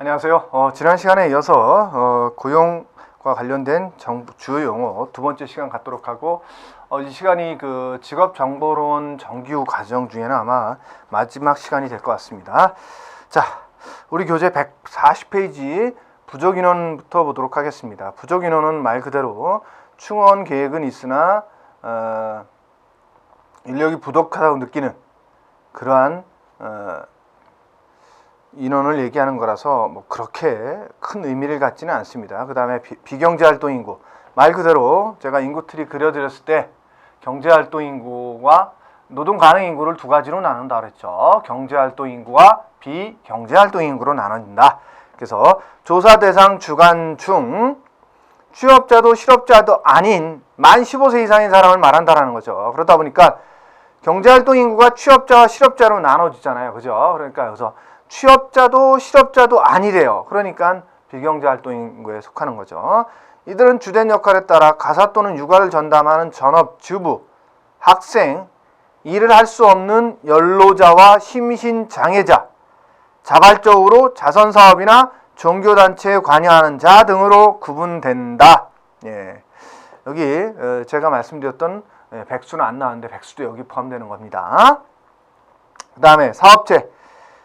안녕하세요. 지난 시간에 이어서 고용과 관련된 주요 용어 두 번째 시간 갖도록 하고, 이 시간이 그 직업정보론 정규 과정 중에는 아마 마지막 시간이 될 것 같습니다. 자, 우리 교재 140페이지 부족인원부터 보도록 하겠습니다. 부족인원은 말 그대로 충원 계획은 있으나 인력이 부족하다고 느끼는 그러한 인원을 얘기하는 거라서 뭐 그렇게 큰 의미를 갖지는 않습니다. 그 다음에 비경제활동 인구, 말 그대로 제가 인구틀이 그려드렸을 때 경제활동 인구와 노동 가능 인구를 두 가지로 나눈다 그랬죠. 경제활동 인구와 비경제활동 인구로 나눠진다. 그래서 조사 대상 주간 중 취업자도 실업자도 아닌 만 15세 이상인 사람을 말한다라는 거죠. 그러다 보니까 경제활동 인구가 취업자와 실업자로 나눠지잖아요. 그죠? 그러니까 여기서 취업자도 실업자도 아니래요. 그러니까 비경제활동 인구에 속하는 거죠. 이들은 주된 역할에 따라 가사 또는 육아를 전담하는 전업, 주부, 학생, 일을 할 수 없는 연로자와 심신장애자, 자발적으로 자선사업이나 종교단체에 관여하는 자 등으로 구분된다. 예. 여기 제가 말씀드렸던 백수는 안 나왔는데 백수도 여기 포함되는 겁니다. 그 다음에 사업체,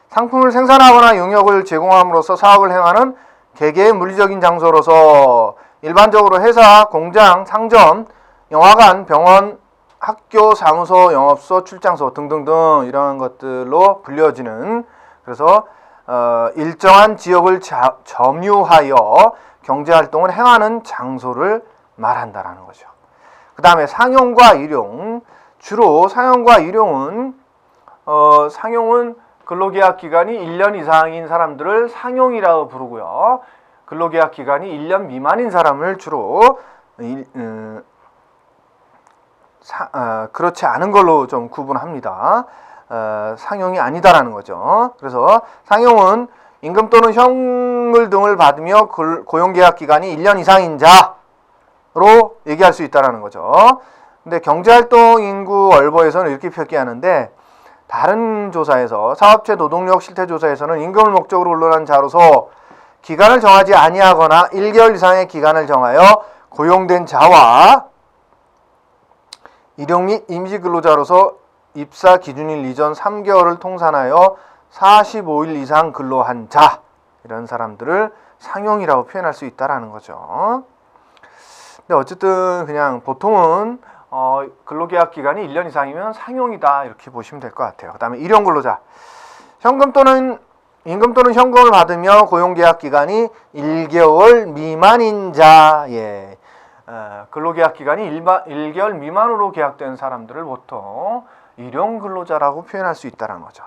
상품을 생산하거나 용역을 제공함으로써 사업을 행하는 개개의 물리적인 장소로서 일반적으로 회사, 공장, 상점, 영화관, 병원, 학교, 사무소, 영업소, 출장소 등등등 이런 것들로 불려지는, 그래서 일정한 지역을 점유하여 경제활동을 행하는 장소를 말한다라는 거죠. 그 다음에 상용과 일용, 주로 상용과 일용은 상용은 근로계약 기간이 1년 이상인 사람들을 상용이라고 부르고요. 근로계약 기간이 1년 미만인 사람을 주로 그렇지 않은 걸로 좀 구분합니다. 상용이 아니다라는 거죠. 그래서 상용은 임금 또는 현물 등을 받으며 고용계약 기간이 1년 이상인 자로 얘기할 수 있다는 거죠. 근데 경제활동 인구 얼버에서는 이렇게 표기하는데, 다른 조사에서 사업체 노동력 실태 조사에서는 임금을 목적으로 근로한 자로서 기간을 정하지 아니하거나 1개월 이상의 기간을 정하여 고용된 자와 일용 및 임시 근로자로서 입사 기준일 이전 3개월을 통산하여 45일 이상 근로한 자, 이런 사람들을 상용이라고 표현할 수 있다라는 거죠. 근데 어쨌든 그냥 보통은 근로계약 기간이 1년 이상이면 상용이다 이렇게 보시면 될 것 같아요. 그 다음에 일용 근로자, 임금 또는 현금을 받으며 고용계약 기간이 1개월 미만인 자, 예. 근로계약 기간이 1개월 미만으로 계약된 사람들을 보통 일용 근로자라고 표현할 수 있다는 거죠.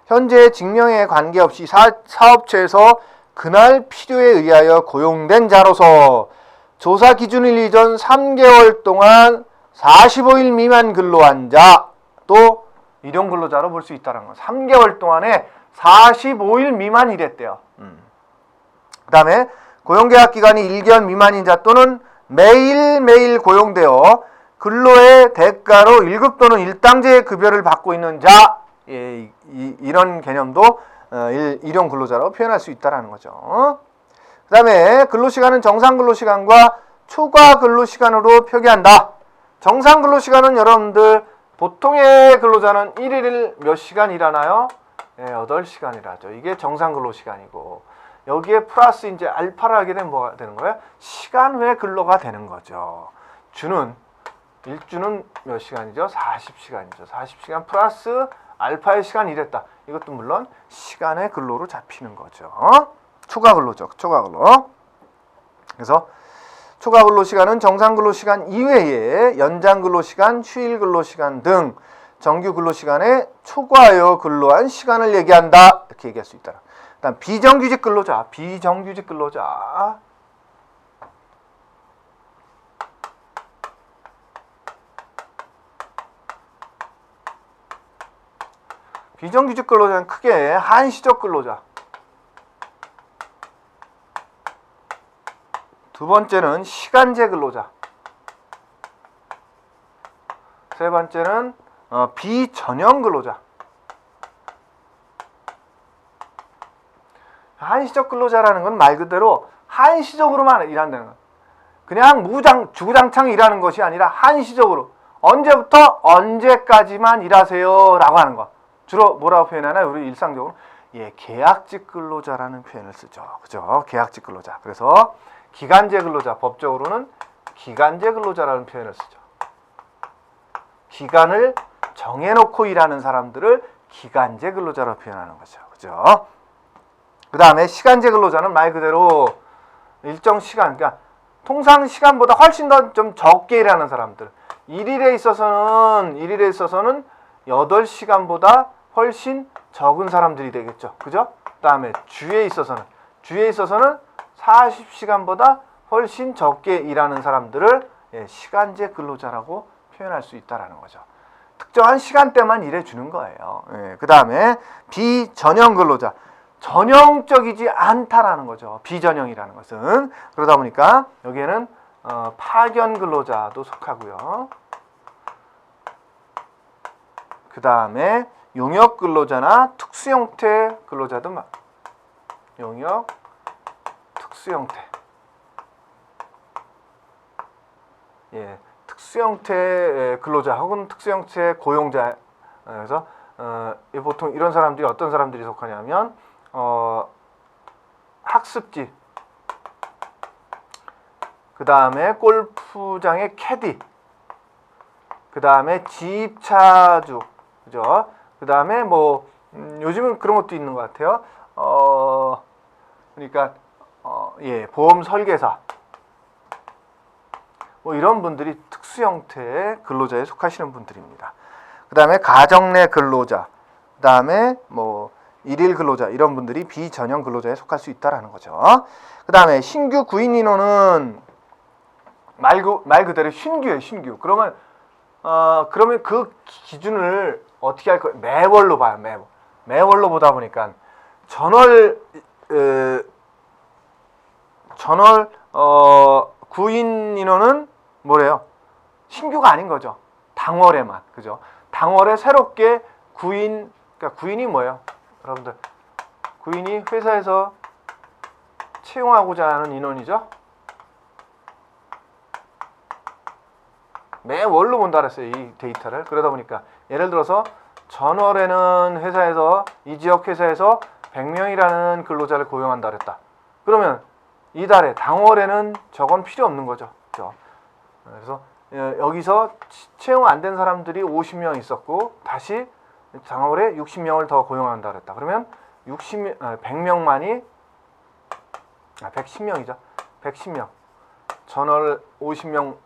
현재 직명에 관계없이 사업체에서 그날 필요에 의하여 고용된 자로서 조사 기준일 이전 3개월 동안 45일 미만 근로한 자도 일용 근로자로 볼 수 있다는 거. 3개월 동안에 45일 미만 일했대요. 그 다음에 고용계약 기간이 1개월 미만인 자 또는 매일매일 고용되어 근로의 대가로 1급 또는 일당제 급여를 받고 있는 자, 예, 이런 개념도 일용 근로자로 표현할 수 있다는 거죠. 그 다음에 근로시간은 정상 근로시간과 초과 근로시간으로 표기한다. 정상 근로시간은 여러분들 보통의 근로자는 1일 몇 시간 일하나요? 8시간 일하죠. 이게 정상 근로시간이고, 여기에 플러스 이제 알파를 하게 되면 뭐가 되는 거예요? 시간 외 근로가 되는 거죠. 일주는 몇 시간이죠? 40시간이죠. 40시간 플러스 알파의 시간 일했다. 이것도 물론 시간의 근로로 잡히는 거죠. 초과 근로죠. 초과 근로. 그래서 초과 근로시간은 정상 근로시간 이외에 연장 근로시간, 휴일 근로시간 등 정규 근로시간에 초과하여 근로한 시간을 얘기한다. 이렇게 얘기할 수 있다. 그다음 비정규직 근로자, 비정규직 근로자. 비정규직 근로자는 크게 한시적 근로자. 두 번째는 시간제 근로자. 세 번째는 비전형 근로자. 한시적 근로자라는 건 말 그대로 한시적으로만 일한다는 거예요. 그냥 주구장창 일하는 것이 아니라 한시적으로 언제부터 언제까지만 일하세요 라고 하는 거. 주로 뭐라고 표현하나요? 우리 일상적으로 계약직 근로자라는 표현을 쓰죠. 그죠? 계약직 근로자. 그래서 기간제 근로자, 법적으로는 기간제 근로자라는 표현을 쓰죠. 기간을 정해놓고 일하는 사람들을 기간제 근로자로 표현하는 거죠. 그죠? 그 다음에 시간제 근로자는 말 그대로 일정 시간, 그러니까 통상 시간보다 훨씬 더 좀 적게 일하는 사람들. 일일에 있어서는 8시간보다 훨씬 적은 사람들이 되겠죠. 그죠? 그 다음에 주에 있어서는 40시간보다 훨씬 적게 일하는 사람들을 시간제 근로자라고 표현할 수 있다라는 거죠. 특정한 시간대만 일해주는 거예요. 그 다음에 비전형 근로자. 전형적이지 않다라는 거죠. 비전형이라는 것은. 그러다 보니까 여기에는 파견 근로자도 속하고요. 그 다음에 용역 근로자나 특수형태 근로자도 용역, 특수형태. 특수형태 근로자 혹은 특수형태 고용자. 그래서 보통 이런 사람들이 어떤 사람들이 속하냐면 학습지, 그 다음에 골프장의 캐디, 그 다음에 지입차주, 그죠? 그 다음에 요즘은 그런 것도 있는 것 같아요. 그러니까 보험 설계사, 이런 분들이 특수 형태의 근로자에 속하시는 분들입니다. 그 다음에 가정 내 근로자, 그 다음에 일일 근로자, 이런 분들이 비전형 근로자에 속할 수 있다라는 거죠. 그 다음에 신규 구인 인원은 말 그대로 신규예요, 신규. 그러면 그 기준을 어떻게 할 거예요? 매월로 봐요, 매월로 보다 보니까 전월 구인 인원은 뭐래요? 신규가 아닌 거죠. 당월에만, 그죠? 당월에 새롭게 그러니까 구인이 뭐예요? 여러분들, 구인이 회사에서 채용하고자 하는 인원이죠. 매월로 본다 그랬어요, 이 데이터를. 그러다 보니까 예를 들어서 전월에는 이 지역 회사에서 100명이라는 근로자를 고용한다 그랬다. 그러면 이달에 당월에는 저건 필요 없는 거죠. 그렇죠? 그래서 여기서 채용 안 된 사람들이 50명 있었고 다시 당월에 60명을 더 고용한다 그랬다. 그러면 100명만이 110명이죠. 110명. 전월 50명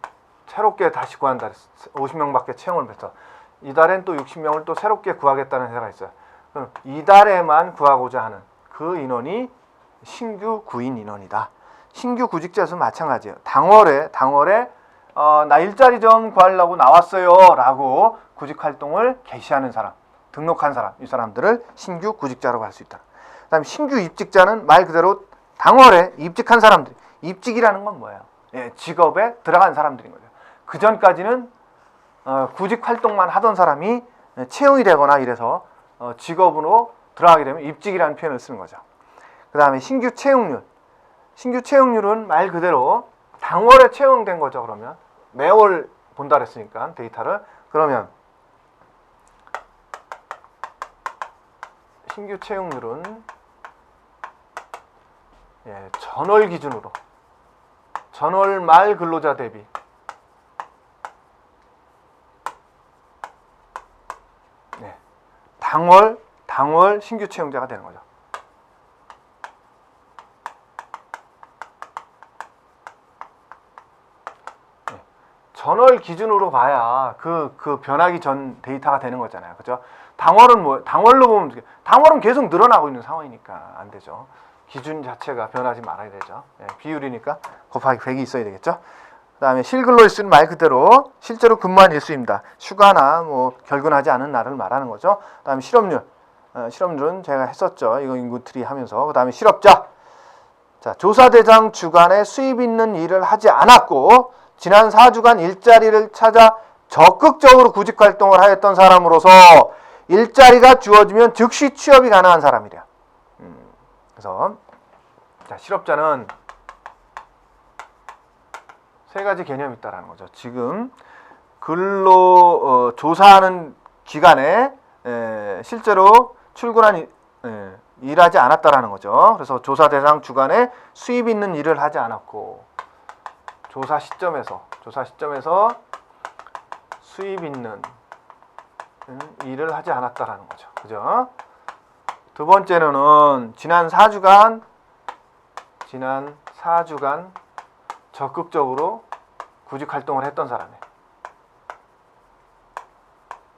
새롭게 다시 구한다. 50명밖에 채용을 못해서 이달엔 또 60명을 또 새롭게 구하겠다는 회사가 있어요. 그럼 이달에만 구하고자 하는 그 인원이 신규 구인 인원이다. 신규 구직자도 마찬가지예요. 당월에 나 일자리 좀 구하려고 나왔어요 라고 구직 활동을 개시하는 사람, 등록한 사람, 이 사람들을 신규 구직자라고 할 수 있다. 그 다음에 신규 입직자는 말 그대로 당월에 입직한 사람들. 입직이라는 건 뭐예요? 직업에 들어간 사람들인 거죠. 그 전까지는 구직 활동만 하던 사람이 채용이 되거나 이래서 직업으로 들어가게 되면 입직이라는 표현을 쓰는 거죠. 그 다음에 신규 채용률. 신규 채용률은 말 그대로 당월에 채용된 거죠. 그러면 매월 본다 그랬으니까 데이터를. 그러면 신규 채용률은 전월 기준으로 전월 말 근로자 대비 당월 신규 채용자가 되는 거죠. 전월 기준으로 봐야 그 변하기 전 데이터가 되는 거잖아요. 그죠? 당월은 당월로 보면 당월은 계속 늘어나고 있는 상황이니까 안 되죠. 기준 자체가 변하지 말아야 되죠. 비율이니까 곱하기 100이 있어야 되겠죠. 그 다음에 실근로일수는 말 그대로 실제로 근무한 일수입니다. 휴가나 결근하지 않은 날을 말하는 거죠. 그 다음에 실업률. 실업률은 제가 했었죠. 이거 인구트리 하면서. 그 다음에 실업자. 자, 조사 대상 주간에 수입 있는 일을 하지 않았고 지난 4주간 일자리를 찾아 적극적으로 구직 활동을 하였던 사람으로서 일자리가 주어지면 즉시 취업이 가능한 사람이래요. 그래서 자, 실업자는 세 가지 개념이 있다라는 거죠. 지금 근로 조사하는 기간에 실제로 출근한 일하지 않았다라는 거죠. 그래서 조사 대상 주간에 수입 있는 일을 하지 않았고 조사 시점에서 수입 있는 일을 하지 않았다라는 거죠. 그죠? 두 번째로는 지난 4주간 적극적으로 구직 활동을 했던 사람이에요.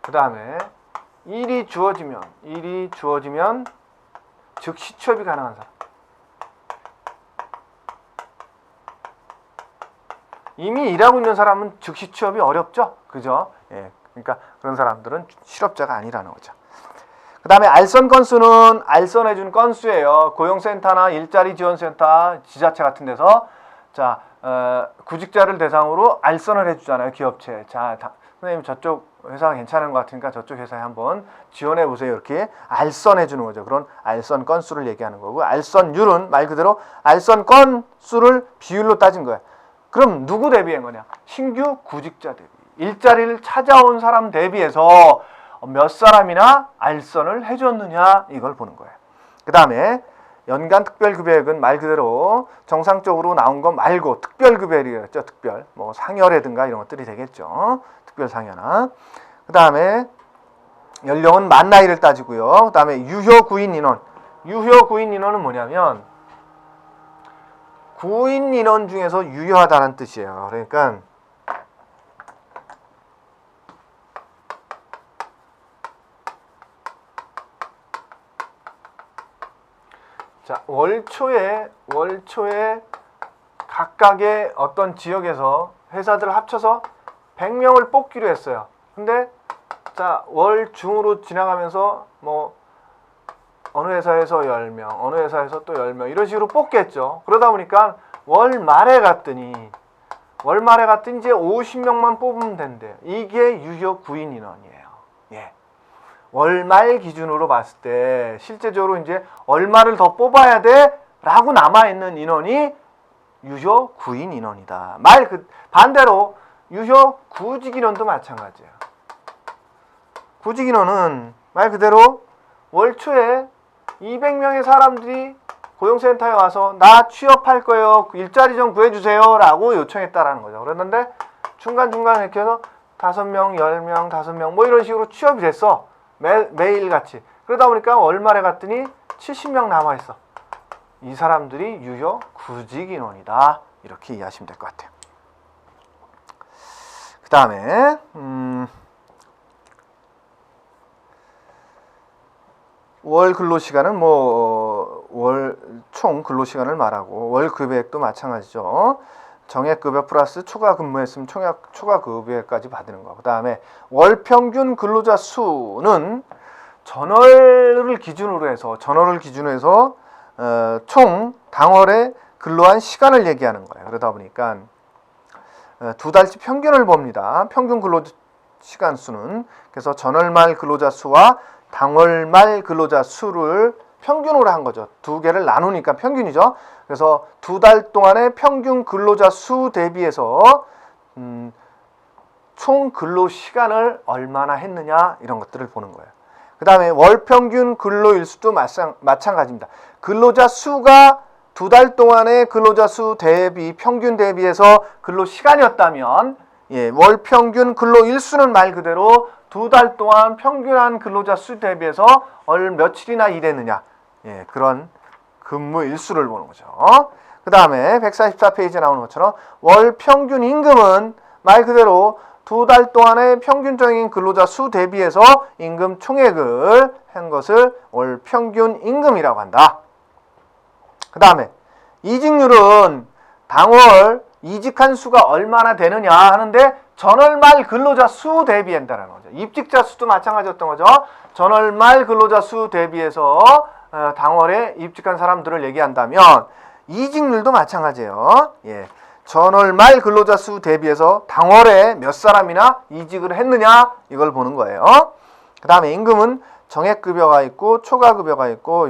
그 다음에 일이 주어지면 즉시 취업이 가능한 사람. 이미 일하고 있는 사람은 즉시 취업이 어렵죠. 그죠? 예. 그러니까 그런 사람들은 실업자가 아니라는 거죠. 그 다음에 알선 건수는 알선해준 건수예요. 고용센터나 일자리 지원센터, 지자체 같은 데서 자 구직자를 대상으로 알선을 해주잖아요. 기업체. 자, 선생님 저쪽 회사가 괜찮은 것 같으니까 저쪽 회사에 한번 지원해 보세요. 이렇게 알선해 주는 거죠. 그런 알선 건수를 얘기하는 거고, 알선율은 말 그대로 알선 건수를 비율로 따진 거예요. 그럼 누구 대비한 거냐? 신규 구직자 대비. 일자리를 찾아온 사람 대비해서 몇 사람이나 알선을 해줬느냐, 이걸 보는 거예요. 그 다음에 연간 특별급여액은 말 그대로 정상적으로 나온 거 말고 특별급여액이었죠. 특별, 뭐 상여라든가 이런 것들이 되겠죠. 특별 상여나. 그 다음에 연령은 만 나이를 따지고요. 그 다음에 유효 구인 인원. 유효 구인 인원은 뭐냐면 구인 인원 중에서 유효하다는 뜻이에요. 그러니까 자, 월초에 각각의 어떤 지역에서 회사들을 합쳐서 100명을 뽑기로 했어요. 근데 자, 월 중으로 지나가면서 뭐 어느 회사에서 10명, 어느 회사에서 또 10명 이런 식으로 뽑겠죠. 그러다 보니까 월 말에 갔더니 이제 50명만 뽑으면 된대요. 이게 유효 구인 인원이에요. 예. 월말 기준으로 봤을 때 실제적으로 이제 얼마를 더 뽑아야 돼? 라고 남아있는 인원이 유효 구인 인원이다. 반대로 유효 구직 인원도 마찬가지예요. 구직 인원은 말 그대로 월 초에 200명의 사람들이 고용센터에 와서 나 취업할 거예요. 일자리 좀 구해주세요. 라고 요청했다라는 거죠. 그랬는데 중간중간 이렇게 해서 5명, 10명, 5명 뭐 이런 식으로 취업이 됐어. 매일같이. 그러다 보니까 월말에 갔더니 70명 남아있어. 이 사람들이 유효 구직 인원이다. 이렇게 이해하시면 될 것 같아요. 그 다음에 월 근로시간은 총 근로시간을 말하고 월 급여액도 마찬가지죠. 정액급여 플러스 초과 근무했으면 초과 급여까지 받는 거. 그 다음에 월 평균 근로자 수는 전월을 기준으로 해서 총 당월에 근로한 시간을 얘기하는 거예요. 그러다 보니까 두 달치 평균을 봅니다. 평균 근로 시간 수는 그래서 전월 말 근로자 수와 당월 말 근로자 수를 평균으로 한 거죠. 두 개를 나누니까 평균이죠. 그래서 두 달 동안의 평균 근로자 수 대비해서 총 근로 시간을 얼마나 했느냐 이런 것들을 보는 거예요. 그 다음에 월 평균 근로일수도 마찬가지입니다. 근로자 수가 두 달 동안의 근로자 수 대비 평균 대비해서 근로 시간이었다면 월 평균 근로일수는 말 그대로 두 달 동안 평균한 근로자 수 대비해서 며칠이나 일했느냐 그런 근무 일수를 보는 거죠. 그 다음에 144페이지에 나오는 것처럼 월 평균 임금은 말 그대로 두 달 동안의 평균적인 근로자 수 대비해서 임금 총액을 한 것을 월 평균 임금이라고 한다. 그 다음에 이직률은 당월 이직한 수가 얼마나 되느냐 하는데 전월 말 근로자 수 대비한다는 거죠. 입직자 수도 마찬가지였던 거죠. 전월 말 근로자 수 대비해서 당월에 입직한 사람들을 얘기한다면 이직률도 마찬가지예요. 전월 말 근로자 수 대비해서 당월에 몇 사람이나 이직을 했느냐 이걸 보는 거예요. 그 다음에 임금은 정액급여가 있고 초과급여가 있고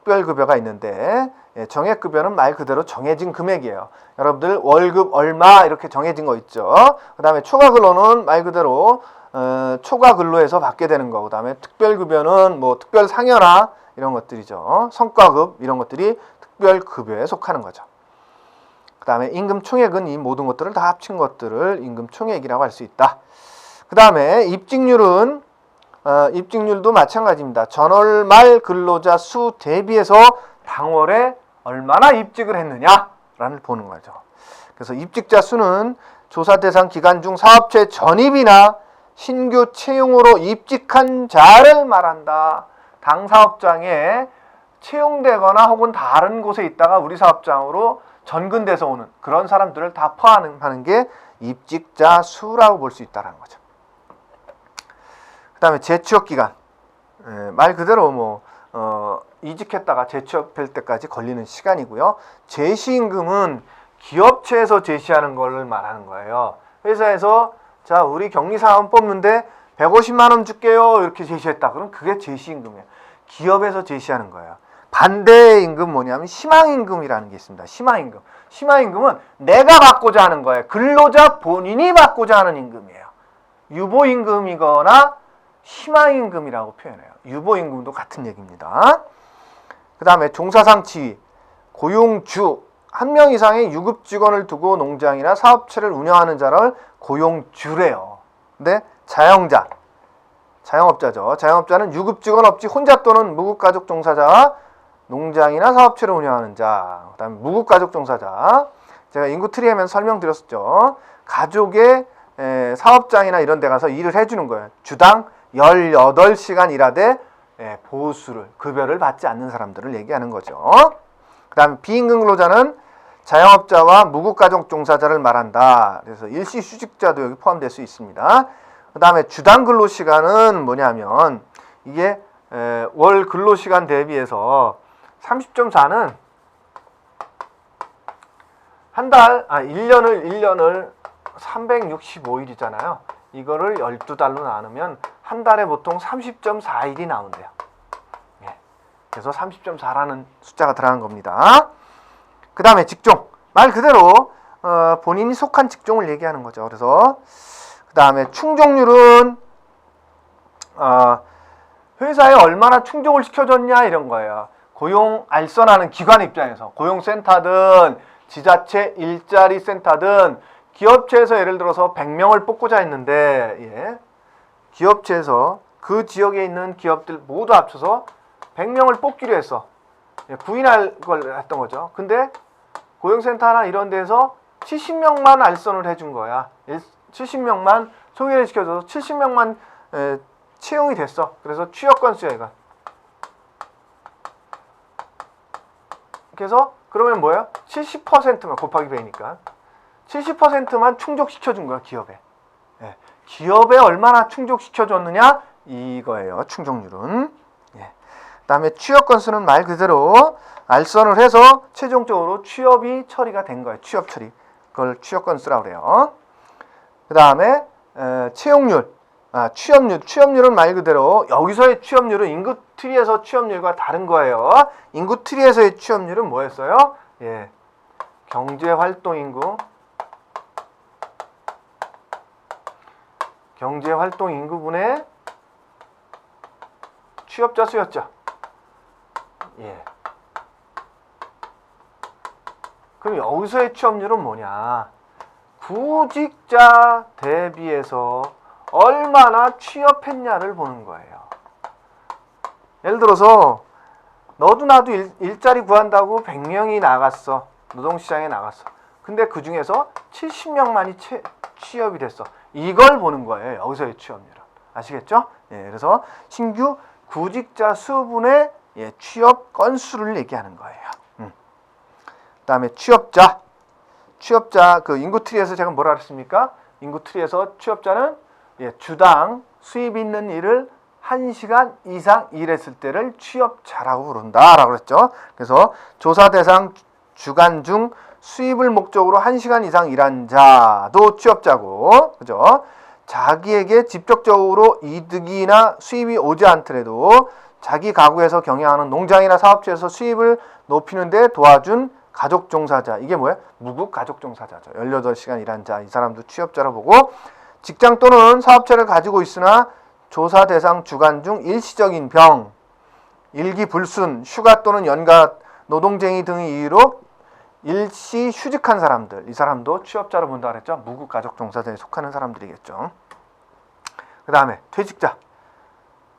특별급여가 있는데 정액급여는 말 그대로 정해진 금액이에요. 여러분들 월급 얼마 이렇게 정해진 거 있죠. 그 다음에 초과근로는 말 그대로 초과근로에서 받게 되는 거. 그 다음에 특별급여는 뭐 특별상여나 이런 것들이죠. 성과급 이런 것들이 특별급여에 속하는 거죠. 그 다음에 임금총액은 이 모든 것들을 다 합친 것들을 임금총액이라고 할 수 있다. 그 다음에 입직률은 입직률도 마찬가지입니다. 전월 말 근로자 수 대비해서 당월에 얼마나 입직을 했느냐라는 보는 거죠. 그래서 입직자 수는 조사 대상 기간 중 사업체 전입이나 신규 채용으로 입직한 자를 말한다. 당 사업장에 채용되거나 혹은 다른 곳에 있다가 우리 사업장으로 전근돼서 오는 그런 사람들을 다 포함하는 게 입직자 수라고 볼 수 있다는 거죠. 그 다음에 재취업 기간. 말 그대로 이직했다가 재취업할 때까지 걸리는 시간이고요. 제시임금은 기업체에서 제시하는 걸 말하는 거예요. 회사에서 자 우리 격리사원 뽑는데 150만 원 줄게요 이렇게 제시했다. 그럼 그게 제시임금이에요. 기업에서 제시하는 거예요. 반대의 임금 뭐냐면 희망임금이라는 게 있습니다. 희망임금. 희망임금은 내가 받고자 하는 거예요. 근로자 본인이 받고자 하는 임금이에요. 유보임금이거나 희망임금이라고 표현해요. 유보임금도 같은 얘기입니다. 그 다음에 종사상 지위, 고용주, 한 명 이상의 유급 직원을 두고 농장이나 사업체를 운영하는 자를 고용주래요. 근데 자영자, 자영업자죠. 자영업자는 유급 직원 없이 혼자 또는 무급가족 종사자, 농장이나 사업체를 운영하는 자, 그 다음에 무급가족 종사자. 제가 인구트리 하면 설명드렸었죠. 가족의 사업장이나 이런 데 가서 일을 해주는 거예요. 주당 18시간 일하되 보수를, 급여를 받지 않는 사람들을 얘기하는 거죠. 그 다음에 비임금 근로자는 자영업자와 무급가족 종사자를 말한다. 그래서 일시휴직자도 여기 포함될 수 있습니다. 그 다음에 주당 근로시간은 뭐냐면 이게 월 근로시간 대비해서 30.4는 일 년을 365일이잖아요. 이거를 12달로 나누면 한 달에 보통 30.4일이 나온대요. 그래서 30.4라는 숫자가 들어간 겁니다. 그 다음에 직종. 말 그대로 본인이 속한 직종을 얘기하는 거죠. 그래서 그 다음에 충족률은 회사에 얼마나 충족을 시켜줬냐 이런 거예요. 고용 알선하는 기관 입장에서 고용센터든 지자체 일자리 센터든 기업체에서 예를 들어서 100명을 뽑고자 했는데 기업체에서 그 지역에 있는 기업들 모두 합쳐서 100명을 뽑기로 했어. 구인할 걸 했던 거죠. 근데 고용센터나 이런 데서 70명만 알선을 해준 거야. 70명만 소개를 시켜줘서 70명만 채용이 됐어. 그래서 취업 건수야 이건. 그래서 그러면 뭐예요? 70%만 곱하기 100이니까 70%만 충족시켜준 거야 기업에. 기업에 얼마나 충족시켜줬느냐 이거예요. 충족률은. 그 다음에 취업 건수는 말 그대로 알선을 해서 최종적으로 취업이 처리가 된 거예요. 취업 처리. 그걸 취업 건수라고 그래요. 그 다음에 채용률. 취업률은 말 그대로 여기서의 취업률은 인구트리에서 취업률과 다른 거예요. 인구트리에서의 취업률은 뭐였어요? 경제활동인구. 경제활동인구분의 취업자 수였죠. 그럼 여기서의 취업률은 뭐냐? 구직자 대비해서 얼마나 취업했냐를 보는 거예요. 예를 들어서 너도 나도 일자리 구한다고 100명이 나갔어. 노동시장에 나갔어. 근데 그 중에서 70명만이 취업이 됐어. 이걸 보는 거예요. 여기서의 취업률은. 아시겠죠? 그래서 신규 구직자 수분의 취업 건수를 얘기하는 거예요. 그 다음에 취업자 그 인구트리에서 제가 뭐라 그랬습니까? 인구트리에서 취업자는 주당 수입 있는 일을 1시간 이상 일했을 때를 취업자라고 부른다 라고 그랬죠. 그래서 조사 대상 주간 중 수입을 목적으로 1시간 이상 일한 자도 취업자고, 그죠? 자기에게 직접적으로 이득이나 수입이 오지 않더라도 자기 가구에서 경영하는 농장이나 사업체에서 수입을 높이는 데 도와준 가족 종사자. 이게 뭐예요? 무급 가족 종사자죠. 18시간 일한 자. 이 사람도 취업자로 보고, 직장 또는 사업체를 가지고 있으나 조사 대상 주간 중 일시적인 병, 일기 불순, 휴가 또는 연가, 노동쟁이 등의 이유로 일시 휴직한 사람들. 이 사람도 취업자로 본다 그랬죠. 무급 가족 종사자에 속하는 사람들이겠죠. 그 다음에 퇴직자.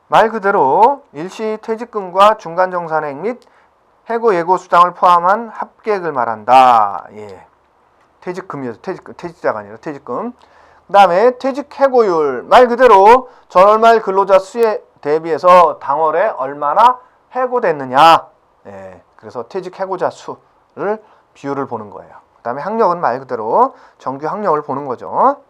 말 그대로 일시 퇴직금과 중간정산액 및 해고 예고 수당을 포함한 합계액을 말한다. 예. 퇴직금이어서 퇴직자가 아니라 퇴직금. 그 다음에 퇴직 해고율. 말 그대로 전월말 근로자 수에 대비해서 당월에 얼마나 해고됐느냐. 예. 그래서 퇴직 해고자 수를 비율을 보는 거예요. 그 다음에 학력은 말 그대로 정규 학력을 보는 거죠.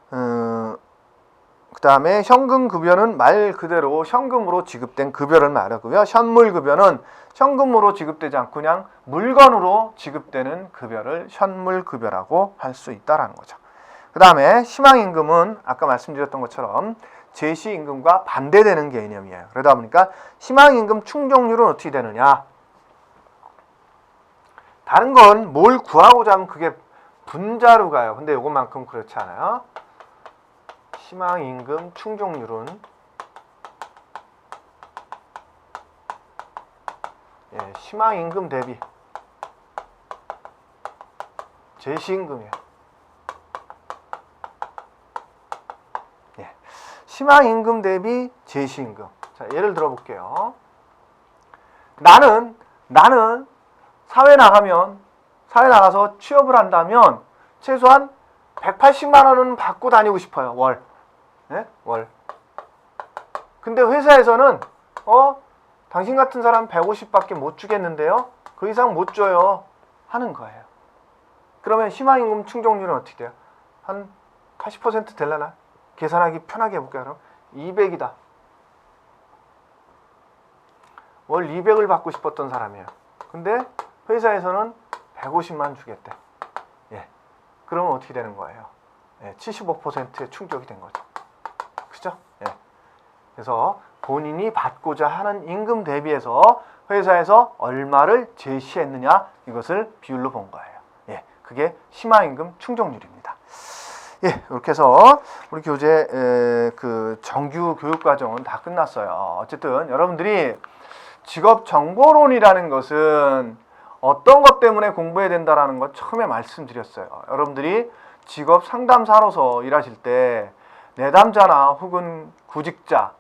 그 다음에 현금급여는 말 그대로 현금으로 지급된 급여를 말하고요. 현물급여는 현금으로 지급되지 않고 그냥 물건으로 지급되는 급여를 현물급여라고 할 수 있다라는 거죠. 그 다음에 희망임금은 아까 말씀드렸던 것처럼 제시임금과 반대되는 개념이에요. 그러다 보니까 희망임금 충족률은 어떻게 되느냐. 다른 건 뭘 구하고자 하면 그게 분자로 가요. 근데 요것만큼 그렇지 않아요. 희망임금 충족률은 희망임금 대비 제시임금이에요. 희망임금 대비 제시임금. 자, 예를 들어 볼게요. 나는 사회 나가서 취업을 한다면 최소한 180만 원은 받고 다니고 싶어요. 월. 네? 월. 근데 회사에서는 당신 같은 사람 150밖에 못 주겠는데요. 그 이상 못 줘요. 하는 거예요. 그러면 희망임금 충족률은 어떻게 돼요? 한 80% 되려나? 계산하기 편하게 해볼게요. 그럼 200이다. 월 200을 받고 싶었던 사람이에요. 근데 회사에서는 150만 주겠대. 예. 그러면 어떻게 되는 거예요? 75%의 충족이 된 거죠. 그죠? 예. 그래서 본인이 받고자 하는 임금 대비해서 회사에서 얼마를 제시했느냐, 이것을 비율로 본 거예요. 예. 그게 희망임금 충족률입니다. 예, 이렇게 해서 우리 교재 그 정규 교육과정은 다 끝났어요. 어쨌든 여러분들이 직업정보론이라는 것은 어떤 것 때문에 공부해야 된다라는 거 처음에 말씀드렸어요. 여러분들이 직업 상담사로서 일하실 때 내담자나 혹은 구직자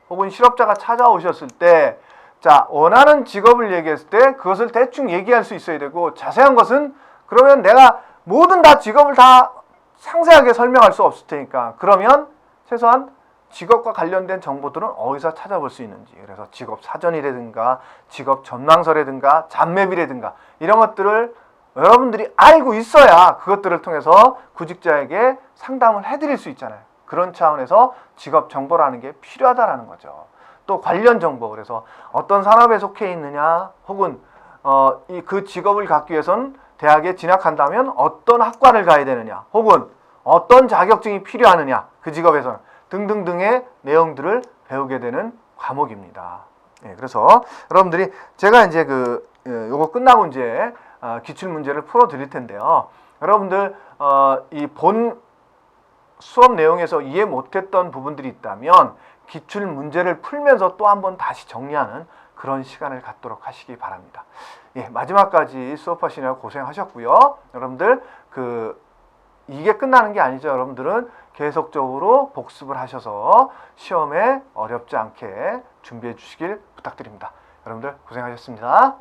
혹은 실업자가 찾아오셨을 때, 자, 원하는 직업을 얘기했을 때 그것을 대충 얘기할 수 있어야 되고, 자세한 것은 그러면 내가 모든 다 직업을 다 상세하게 설명할 수 없을 테니까, 그러면 최소한 직업과 관련된 정보들은 어디서 찾아볼 수 있는지, 그래서 직업 사전이라든가 직업 전망서라든가 잡맵이라든가 이런 것들을 여러분들이 알고 있어야 그것들을 통해서 구직자에게 상담을 해드릴 수 있잖아요. 그런 차원에서 직업 정보라는 게 필요하다라는 거죠. 또 관련 정보, 그래서 어떤 산업에 속해 있느냐, 혹은 그 직업을 갖기 위해서는 대학에 진학한다면 어떤 학과를 가야 되느냐, 혹은 어떤 자격증이 필요하느냐, 그 직업에서는 등등등의 내용들을 배우게 되는 과목입니다. 예, 그래서 여러분들이 제가 이제 요거 끝나고 이제 기출 문제를 풀어 드릴 텐데요. 여러분들 이 본 수업 내용에서 이해 못했던 부분들이 있다면 기출 문제를 풀면서 또 한번 다시 정리하는 그런 시간을 갖도록 하시기 바랍니다. 예, 마지막까지 수업하시느라 고생하셨고요. 여러분들 이게 끝나는 게 아니죠. 여러분들은 계속적으로 복습을 하셔서 시험에 어렵지 않게 준비해 주시길 부탁드립니다. 여러분들 고생하셨습니다.